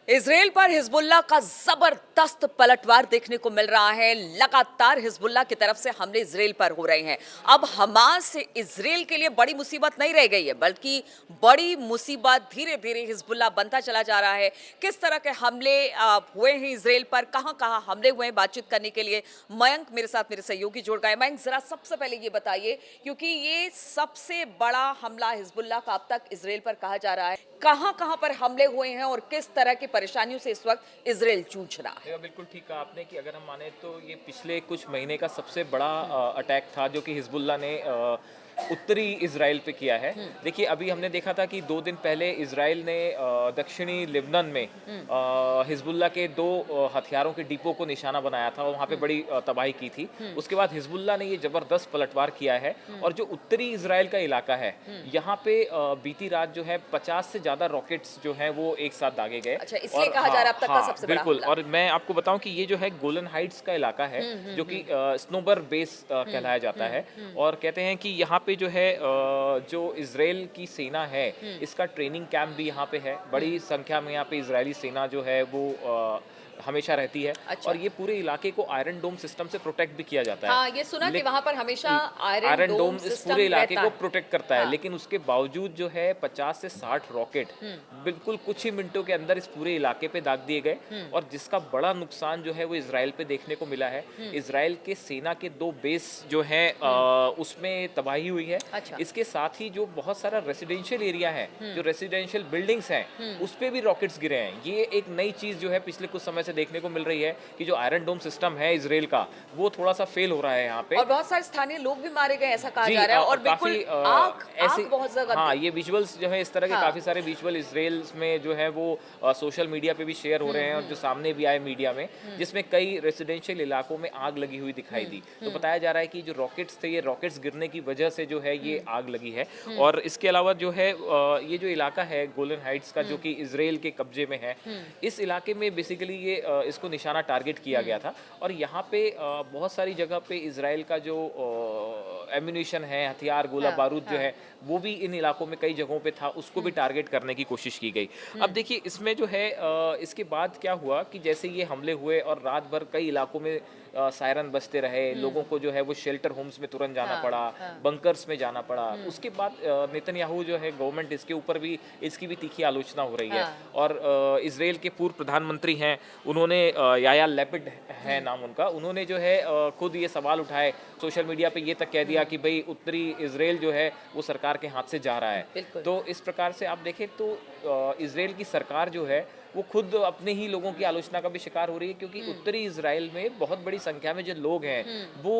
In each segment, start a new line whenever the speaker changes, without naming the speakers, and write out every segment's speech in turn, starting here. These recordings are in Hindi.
इजराइल पर हिजबुल्लाह का जबरदस्त पलटवार देखने को मिल रहा है। लगातार हिजबुल्लाह की तरफ से हमले इजराइल पर हो रहे हैं। अब हमास इजराइल के लिए बड़ी मुसीबत नहीं रह गई है, बल्कि बड़ी मुसीबत धीरे धीरे हिजबुल्लाह बनता चला जा रहा है। किस तरह के हमले हुए हैं इजराइल पर, कहां कहां हमले हुए हैं, बातचीत करने के लिए मयंक मेरे साथ मेरे सहयोगी जुड़ गए। मयंक, जरा सबसे पहले ये बताइए, क्योंकि ये सबसे बड़ा हमला हिजबुल्लाह का अब तक इजराइल पर कहा जा रहा है, कहां कहां पर हमले हुए हैं और किस तरह की परेशानियों से इस वक्त इजराइल जूझ रहा है।
बिल्कुल ठीक कहा आपने कि अगर हम माने तो ये पिछले कुछ महीने का सबसे बड़ा अटैक था जो कि हिजबुल्लाह ने उत्तरी इजराइल पे किया है। देखिए, अभी हमने देखा था कि 2 दिन पहले इजराइल ने दक्षिणी लेबनान में हिजबुल्लाह के 2 हथियारों के डिपो को निशाना बनाया था और वहाँ पे बड़ी तबाही की थी। उसके बाद हिजबुल्लाह ने ये जबरदस्त पलटवार किया है और जो उत्तरी इजराइल का इलाका है यहाँ पे बीती रात जो है 50 से ज्यादा रॉकेट्स जो है वो एक साथ दागे गए।
अच्छा, इसलिए कहा जा रहा है अब तक का सबसे बड़ा
बिल्कुल।
हमला।
और मैं आपको बताऊं कि ये जो है गोलन हाइट्स का इलाका है जो कि स्नोबर बेस कहलाया जाता है। और कहते हैं कि यहाँ पे जो है जो इजराइल की सेना है इसका ट्रेनिंग कैंप भी यहाँ पे है। बड़ी संख्या में यहाँ पे इजरायली सेना जो है वो हमेशा रहती है।
अच्छा।
और ये पूरे इलाके को आयरन डोम सिस्टम से प्रोटेक्ट भी किया जाता है।
हाँ, ये सुना कि वहां पर हमेशा
आयरन डोम इस
सिस्टम
पूरे इलाके
रहता
को
है।
प्रोटेक्ट करता है।
हाँ।
लेकिन उसके बावजूद जो है 50 से 60 रॉकेट बिल्कुल कुछ ही मिनटों के अंदर इस पूरे इलाके पे दाग दिए गए और जिसका बड़ा नुकसान जो है वो इजराइल पे देखने को मिला है। इजराइल के सेना के 2 बेस जो है उसमें तबाही हुई है।
अच्छा।
इसके साथ ही जो बहुत सारा रेसिडेंशियल एरिया है, जो रेसिडेंशियल बिल्डिंग्स हैं उस पे भी रॉकेट्स गिरे हैं। ये एक नई चीज जो है पिछले कुछ समय से देखने को मिल रही है कि जो आयरन डोम सिस्टम है इजराइल का वो थोड़ा सा फेल हो रहा है यहाँ पे।
और बहुत सारे स्थानीय लोग भी मारे गए, ऐसा कहा
जी,
जा रहा है। और
काफी
बिल्कुल आग
ऐसे
आग बहुत ज्यादा।
हाँ, ये विजुअल्स जो है इस तरह के
हाँ।
काफी सारे विजुअल इजराइल में जो है वो सोशल मीडिया पे भी शेयर हो रहे हैं और जो सामने भी आए मीडिया में, जिसमें कई रेसिडेंशियल इलाकों में आग लगी हुई दिखाई दी। तो बताया जा रहा है कि जो रॉकेट्स थे ये रॉकेट्स गिरने की वजह से जो है ये आग लगी है। और इसके अलावा जो है ये जो इलाका है गोलन हाइट्स का जो कि इजराइल के कब्जे में है, इस इलाके में बेसिकली ये इसको निशाना टारगेट किया गया था। और यहाँ पे बहुत सारी जगह पे इजराइल का जो एम्यूनिशन है, हथियार, गोला
हाँ,
बारूद जो
हाँ।
है वो भी इन इलाकों में कई जगहों पे था, उसको भी टारगेट करने की कोशिश की गई। अब देखिए इसमें जो है इसके बाद क्या हुआ कि जैसे ये हमले हुए और रात भर कई इलाकों में सायरन बजते रहे, लोगों को जो है वो शेल्टर होम्स में तुरंत जाना
हाँ,
पड़ा,
हाँ।
बंकर्स में जाना पड़ा। उसके बाद नेतन्याहू जो है गवर्नमेंट, इसके ऊपर भी इसकी भी तीखी आलोचना हो रही है।
हाँ।
और इजराइल के पूर्व प्रधानमंत्री हैं, उन्होंने याया लैपिड है नाम उनका, उन्होंने जो है खुद ये सवाल उठाए सोशल मीडिया पे, ये तक कह दिया कि भाई उत्तरी इजराइल जो है वो सरकार के हाथ से जा रहा है।
बिल्कुल।
तो इस प्रकार से आप देखें तो इजराइल की सरकार जो है वो खुद अपने ही लोगों की आलोचना का भी शिकार हो रही है, क्योंकि उत्तरी इजराइल में बहुत बड़ी संख्या में जो लोग हैं वो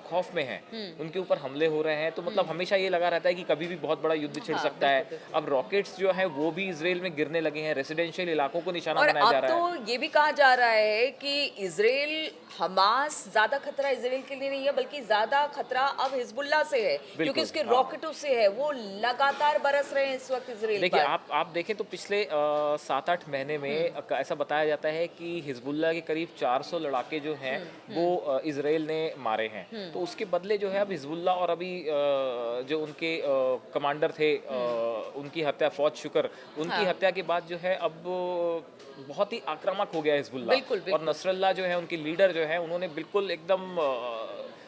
खौफ में हैं, उनके ऊपर हमले हो रहे हैं। तो मतलब हमेशा ये लगा रहता है कि कभी भी बहुत बड़ा युद्ध छिड़
हाँ,
सकता है।
बिल्कुल,
अब रॉकेट्स जो है वो भी इजराइल में गिरने लगे हैं, रेसिडेंशियल इलाकों को निशाना
और
बनाया जा
अब
रहा है।
तो ये भी कहा जा रहा है कि इजराइल हमास ज्यादा खतरा इजराइल के लिए नहीं है, बल्कि ज्यादा खतरा अब हिजबुल्लाह से है, क्योंकि उसके
हाँ।
रॉकेटों से है। वो लगातार बरस रहे हैं इस वक्त इजराइल
देखिए,
पर।
आप देखें तो पिछले 7-8 महीने में ऐसा बताया जाता है कि हिजबुल्लाह के करीब 400 लड़ाके जो हैं वो इजराइल ने मारे हैं। तो उसके बदले जो है अब हिजबुल्लाह और अभी जो उनके कमांडर थे उनकी हत्या, फौज शुक्र, उनकी
हाँ।
हत्या के बाद जो है अब बहुत ही आक्रामक हो गया हिजबुल्लाह।
बिल्कुल,
और
बिल्कुल।
नसरल्लाह जो है उनके लीडर जो है उन्होंने बिल्कुल एकदम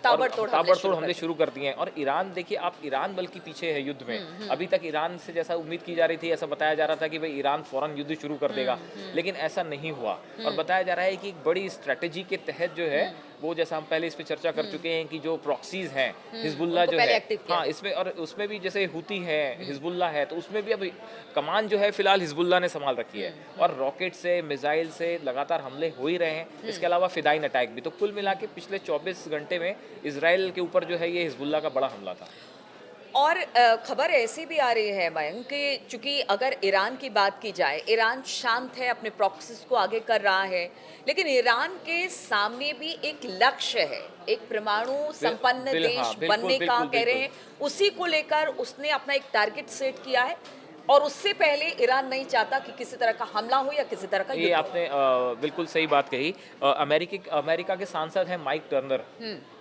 ताबड़तोड़
हमले शुरू कर दिए हैं। और ईरान, देखिए आप, ईरान बल्कि पीछे है युद्ध में। अभी तक ईरान से जैसा उम्मीद की जा रही थी, ऐसा बताया जा रहा था कि भाई ईरान फौरन युद्ध शुरू कर देगा, लेकिन ऐसा नहीं हुआ। और बताया जा रहा है कि एक बड़ी स्ट्रेटेजी के तहत जो है वो, जैसा हम पहले इस पे चर्चा कर चुके हैं कि जो प्रॉक्सीज हैं हिजबुल्लाह
उनको
जो
पहले
है,
एक्टिव किया।
हाँ इसमें, और उसमें भी जैसे हुती है, हिजबुल्लाह है, तो उसमें भी अभी कमान जो है फिलहाल हिजबुल्लाह ने संभाल रखी है। और रॉकेट से, मिसाइल से लगातार हमले हो ही रहे हैं। इसके अलावा फिदाइन अटैक भी। तो कुल मिला के पिछले 24 घंटे में इजराइल के ऊपर जो है ये हिजबुल्लाह का बड़ा हमला था।
और खबर ऐसी भी आ रही है मयंक कि चूंकि अगर ईरान की बात की जाए, ईरान शांत है, अपने प्रॉक्सीज को आगे कर रहा है, लेकिन ईरान के सामने भी एक लक्ष्य है, एक परमाणु संपन्न
हाँ,
देश
बिल्कुल
बनने का
बिल्कुल
कह रहे
बिल्कुल।
हैं। उसी को लेकर उसने अपना एक टारगेट सेट किया है, और उससे पहले ईरान नहीं चाहता कि किसी तरह का हमला हो या किसी तरह का
ये
युद्ध हो।
आपने बिल्कुल सही बात कही। अमेरिका के सांसद हैं माइक टर्नर,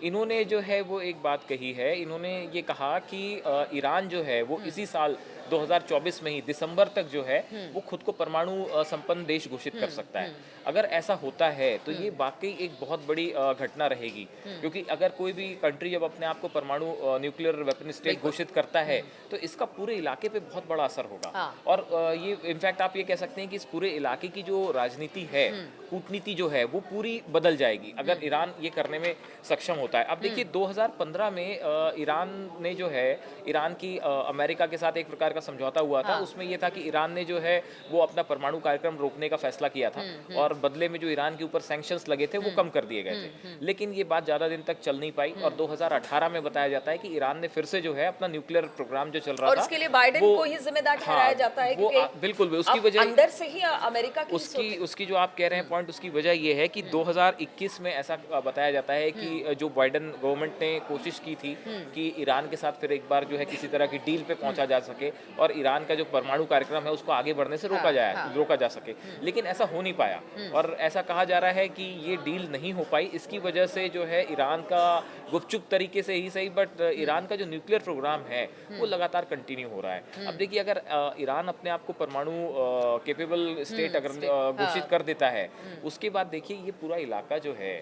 इन्होंने जो है वो एक बात कही है। इन्होंने ये कहा कि ईरान जो है वो इसी साल 2024 में ही दिसंबर तक जो है वो खुद को परमाणु संपन्न देश घोषित कर सकता है। अगर ऐसा होता है तो ये वाकई एक बहुत बड़ी घटना रहेगी, क्योंकि अगर कोई भी कंट्री जब अपने आप को परमाणु न्यूक्लियर वेपन स्टेट घोषित करता है तो इसका पूरे इलाके पे बहुत बड़ा असर होगा।
हाँ।
और ये इनफैक्ट आप ये कह सकते हैं कि इस पूरे इलाके की जो राजनीति है, कूटनीति जो है वो पूरी बदल जाएगी अगर ईरान ये करने में सक्षम होता है। अब देखिए 2015 में ईरान ने जो है, ईरान की अमेरिका के साथ एक प्रकार का समझौता हुआ था।
हाँ।
उसमें ये था कि ईरान ने जो है वो अपना परमाणु कार्यक्रम रोकने का फैसला किया था और बदले में जो ईरान के ऊपर सैंक्शंस लगे थे वो कम कर दिए गए थे। लेकिन ये बात ज़्यादा दिन तक चल नहीं पाई और 2018 में बताया जाता है कि ईरान ने फिर से जो है अपना न्यूक्लियर प्रोग्राम जो चल रहा
और
था
इसके लिए बाइडेन को ही जिम्मेदार ठहराया जाता है,
वो
क्योंकि
बिल्कुल उसकी
अब
वजह
अंदर से ही अमेरिका की
उसकी जो आप कह रहे हैं पॉइंट, उसकी वजह ये है कि 2021 में ऐसा बताया जाता है कि जो बाइडेन गवर्नमेंट ने कोशिश की थी कि ईरान के साथ फिर एक बार जो है किसी तरह की डील पे पहुंचा जा सके और ईरान का जो परमाणु कार्यक्रम है उसको आगे बढ़ने से रोका जा सके, लेकिन ऐसा हो नहीं पाया। और ऐसा कहा जा रहा है कि ये डील नहीं हो पाई, इसकी वजह से जो है ईरान का गुपचुप तरीके से ही सही बट ईरान का जो न्यूक्लियर प्रोग्राम है वो लगातार कंटिन्यू हो रहा है। अब देखिए अगर ईरान अपने आप को परमाणु केपेबल स्टेट अगर घोषित कर देता है, उसके बाद देखिए ये पूरा इलाका जो है,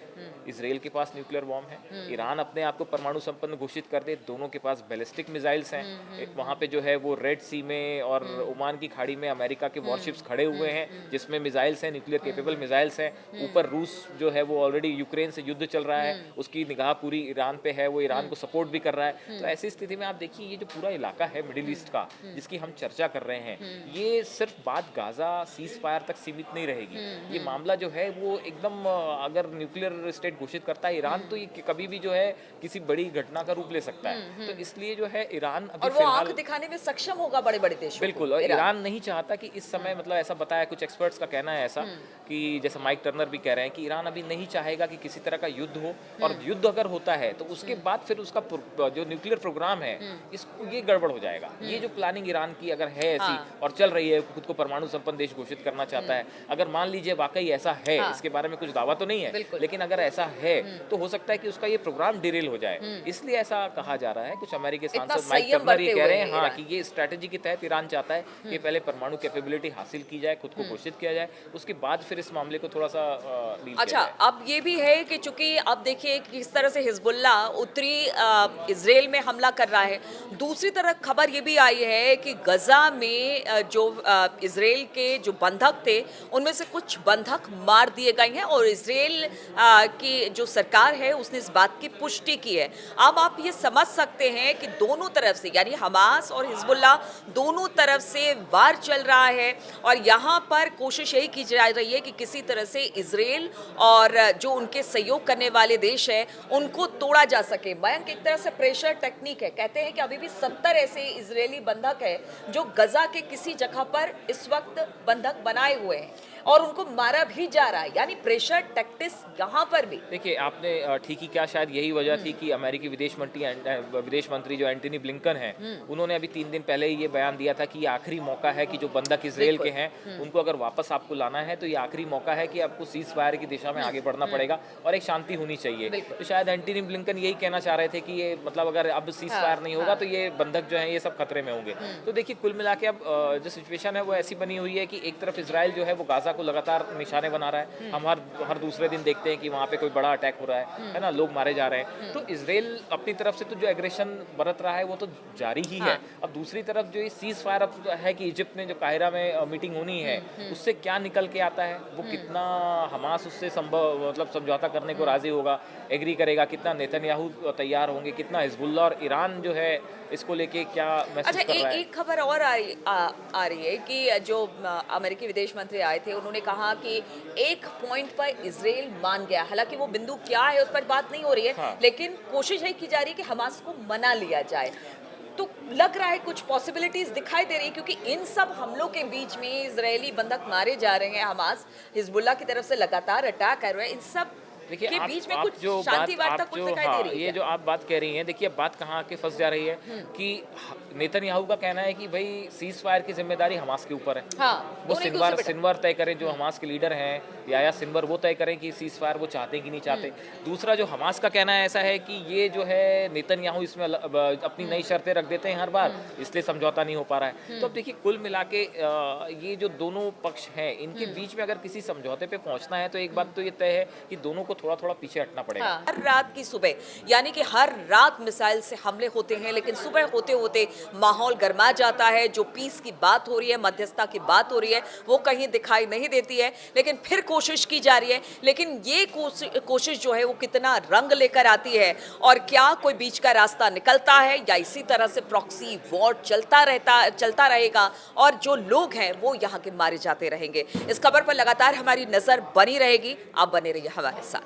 इसराइल के पास न्यूक्लियर बॉम्ब है, ईरान अपने आप को परमाणु संपन्न घोषित कर दे, दोनों के पास बैलिस्टिक मिसाइल्स हैं, वहाँ पे जो है वो रेड सी में और ओमान की खाड़ी में अमेरिका के वॉरशिप्स खड़े हुए हैं जिसमें मिसाइल्स हैं, न्यूक्लियर केपेबल मिसाइल्स हैं। ऊपर रूस जो है वो ऑलरेडी यूक्रेन से युद्ध चल रहा है, उसकी निगाह पूरी ईरान पे है, वो ईरान को सपोर्ट भी कर रहा है। तो ऐसी स्थिति में आप देखिए ये जो पूरा इलाका है मिडिल ईस्ट का जिसकी हम चर्चा कर रहे हैं, ये सिर्फ बात गाजा सीज फायर तक सीमित नहीं रहेगी। ये मामला जो है वो एकदम अगर न्यूक्लियर स्टेट घोषित करता है ईरान तो ये कभी भी जो है किसी बड़ी घटना का रूप ले सकता है। तो इसलिए जो है ईरान अभी
और वो आंख दिखाने में सक्षम होगा बड़े बड़े देशों को।
बिल्कुल, और ईरान नहीं चाहता कि इस समय मतलब ऐसा बताया, कुछ एक्सपर्ट्स का कहना है ऐसा कि जैसे माइक टर्नर भी कह रहे हैं कि ईरान अभी नहीं चाहेगा कि किसी तरह का युद्ध हो, और युद्ध अगर होता है तो उसके बाद फिर उसका जो न्यूक्लियर प्रोग्राम है इसको ये गड़बड़ हो जाएगा। ये जो प्लानिंग ईरान की अगर है ऐसी और चल रही है, खुद को परमाणु संपन्न देश घोषित करना चाहता है, अगर मान लीजिए वाकई ऐसा है, इसके बारे में कुछ दावा तो नहीं है लेकिन अगर ऐसा है तो हो सकता है कि उसका ये प्रोग्राम डिरेल हो जाए। इसलिए ऐसा कहा जा रहा है, कुछ अमेरिकी सांसद माइक टर्नर ये कह रहे हैं हाँ कि ये स्ट्रेटेजी के तहत ईरान चाहता है कि पहले परमाणु कैपेबिलिटी हासिल की जाए, खुद को घोषित किया जाए, उसके बाद फिर इस मामले को थोड़ा सा डील
अच्छा, अब ये भी है कि चूंकि अब देखिए किस तरह से हिजबुल्ला उत्तरी इजराइल में हमला कर रहा है, दूसरी तरफ खबर ये भी आई है कि गजा में जो इजराइल के जो बंधक थे उनमें से कुछ बंधक मार दिए गए हैं और इजराइल की जो सरकार है उसने इस बात की पुष्टि की है। अब आप ये समझ सकते हैं कि दोनों तरफ से यानी हमास और हिजबुल्ला दोनों तरफ से वार चल रहा है और यहाँ पर कोशिश यही की जा रही है कि किसी तरह से इजराइल और जो उनके सहयोग करने वाले देश है उनको तोड़ा जा सके। मयंक, एक तरह से प्रेशर टेक्निक है, कहते हैं कि अभी भी 70 ऐसे इजरायली बंधक है जो गजा के किसी जगह पर इस वक्त बंधक बनाए हुए हैं और उनको मारा भी जा रहा है, यानी प्रेशर टैक्टिक्स यहाँ पर भी।
देखिए आपने ठीक ही क्या, शायद यही वजह थी कि अमेरिकी विदेश मंत्री जो एंटनी ब्लिंकन हैं, उन्होंने अभी 3 दिन पहले ये बयान दिया था कि ये आखिरी मौका है कि जो बंधक इसराइल के हैं उनको अगर वापस आपको लाना है तो ये आखिरी मौका है कि आपको सीज फायर की दिशा में आगे बढ़ना पड़ेगा और एक शांति होनी चाहिए। तो शायद एंटनी ब्लिंकन यही कहना चाह रहे थे कि ये मतलब अगर अब सीज फायर नहीं होगा तो ये बंधक जो है ये सब खतरे में होंगे। तो देखिए कुल मिला के अब जो सिचुएशन है वो ऐसी बनी हुई है कि एक तरफ इसराइल जो है वो गाजा को लगातार निशाने बना रहा है, हम हर दूसरे दिन देखते हैं कि वहाँ पे कोई बड़ा अटैक हो रहा है ना, लोग मारे जा रहे हैं। तो इसराइल अपनी तरफ से तो जो एग्रेशन बरत रहा है वो तो जारी ही है। अब दूसरी तरफ जो ये सीज फायर अब है कि इजिप्ट में जो काहिरा में मीटिंग होनी है उससे क्या निकल के आता है, वो कितना हमास उससे संभव मतलब समझौता करने को राजी होगा, एग्री करेगा, कितना नेतन्याहू तैयार होंगे, कितना हिजबुल्ला और ईरान जो है इसको लेके क्या महसूस कर रहा है।
एक खबर और आ रही है कि जो अमेरिकी विदेश मंत्री आए थे उन्होंने कहा कि एक पॉइंट पर इजराइल मान गया, हालांकि वो बिंदु क्या है उस पर बात नहीं हो रही है, लेकिन कोशिश यही की जा रही है कि हमास को मना लिया जाए। तो लग रहा है कुछ पॉसिबिलिटीज दिखाई दे रही है, क्योंकि इन सब हमलों के बीच में इजरायली बंधक मारे जा रहे हैं, हमास हिजबुल्ला की तरफ से लगातार अटैक कर रहे हैं, इन सब
देखिए
के
आप
बीच में
आप
कुछ
जो
शांति
बात
वार्ता
आप
कुछ
जो
दिखाई दे
हाँ
रही है
ये जो
क्या?
आप बात कह रही हैं, देखिए अब बात कहाँ आके फंस जा रही है कि नेतन्याहू का कहना है कि भाई सीज फायर की जिम्मेदारी हमास के ऊपर है।
हाँ,
वो
दोनों एक दूसरे पे
सिनवार तय करें, जो हमास के लीडर हैं याया सिनवर, वो तय करें कि सीज फायर वो चाहते हैं कि नहीं चाहते। दूसरा जो हमास का कहना है ऐसा है कि ये जो है नेतन्याहू इसमें अपनी नई शर्तें रख देते हैं हर बार, इसलिए समझौता नहीं हो पा रहा है। तो अब देखिए कुल मिला के ये जो दोनों पक्ष हैं इनके बीच में अगर किसी समझौते पे पहुंचना है तो एक बात तो ये तय है कि दोनों को थोड़ा थोड़ा पीछे हटना पड़ेगा।
हाँ, हर रात की सुबह, यानी कि हर रात मिसाइल से हमले होते हैं, लेकिन सुबह होते होते माहौल गर्मा जाता है। जो पीस की बात हो रही है, मध्यस्थता की बात हो रही है, वो कहीं दिखाई नहीं देती है, लेकिन फिर कोशिश की जा रही है। लेकिन ये कोशिश जो है वो कितना रंग लेकर आती है, और क्या कोई बीच का रास्ता निकलता है, या इसी तरह से प्रॉक्सी वॉर चलता रहेगा और जो लोग हैं वो यहाँ के मारे जाते रहेंगे। इस खबर पर लगातार हमारी नजर बनी रहेगी। आप बने रहिए हमारे साथ।